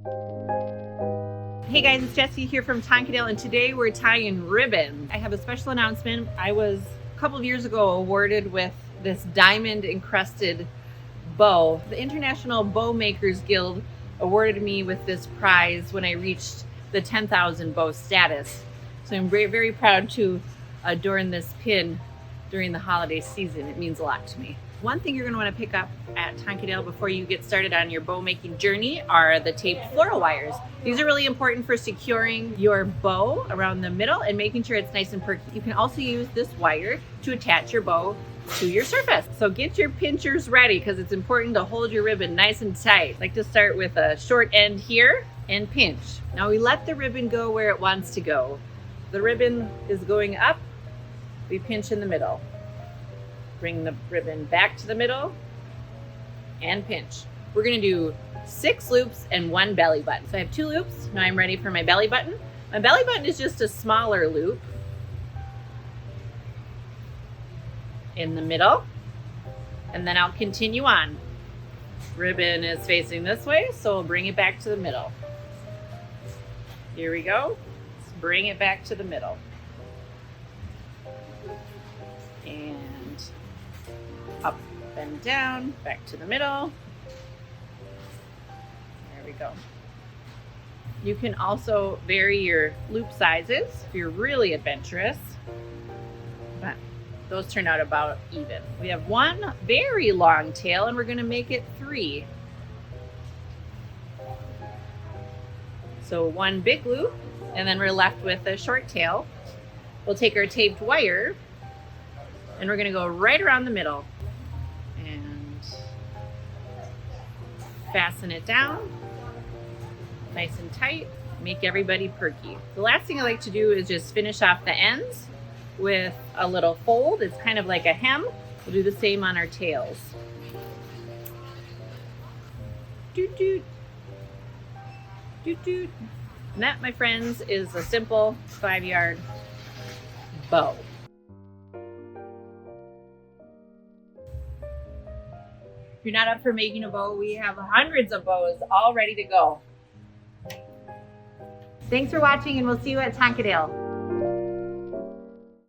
Hey guys, it's Jessie here from Tonkadale, and today we're tying ribbon. I have a special announcement. I was a couple of years ago awarded with this diamond encrusted bow. The International Bow Makers Guild awarded me with this prize when I reached the 10,000 bow status. So I'm very, very proud to adorn this pin during the holiday season. It means a lot to me. One thing you're going to want to pick up at Tonkadale before you get started on your bow making journey are the taped floral wires. These are really important for securing your bow around the middle and making sure it's nice and perky. You can also use this wire to attach your bow to your surface. So get your pinchers ready because it's important to hold your ribbon nice and tight. I like to start with a short end here and pinch. Now we let the ribbon go where it wants to go. The ribbon is going up, we pinch in the middle. Bring the ribbon back to the middle and pinch. We're gonna do 6 loops and 1 belly button. So I have 2 loops, now I'm ready for my belly button. My belly button is just a smaller loop in the middle, and then I'll continue on. Ribbon is facing this way, so we'll bring it back to the middle. Here we go, let's bring it back to the middle. And up and down, back to the middle. There we go. You can also vary your loop sizes if you're really adventurous, but those turn out about even. We have 1 very long tail and we're going to make it 3. So 1 big loop and then we're left with a short tail. We'll take our taped wire and we're going to go right around the middle and fasten it down nice and tight, make everybody perky. The last thing I like to do is just finish off the ends with a little fold. It's kind of like a hem. We'll do the same on our tails. Doot doot. Doot doot. And that, my friends, is a simple 5-yard bow. If you're not up for making a bow, we have hundreds of bows all ready to go. Thanks for watching, and we'll see you at Tonkadale.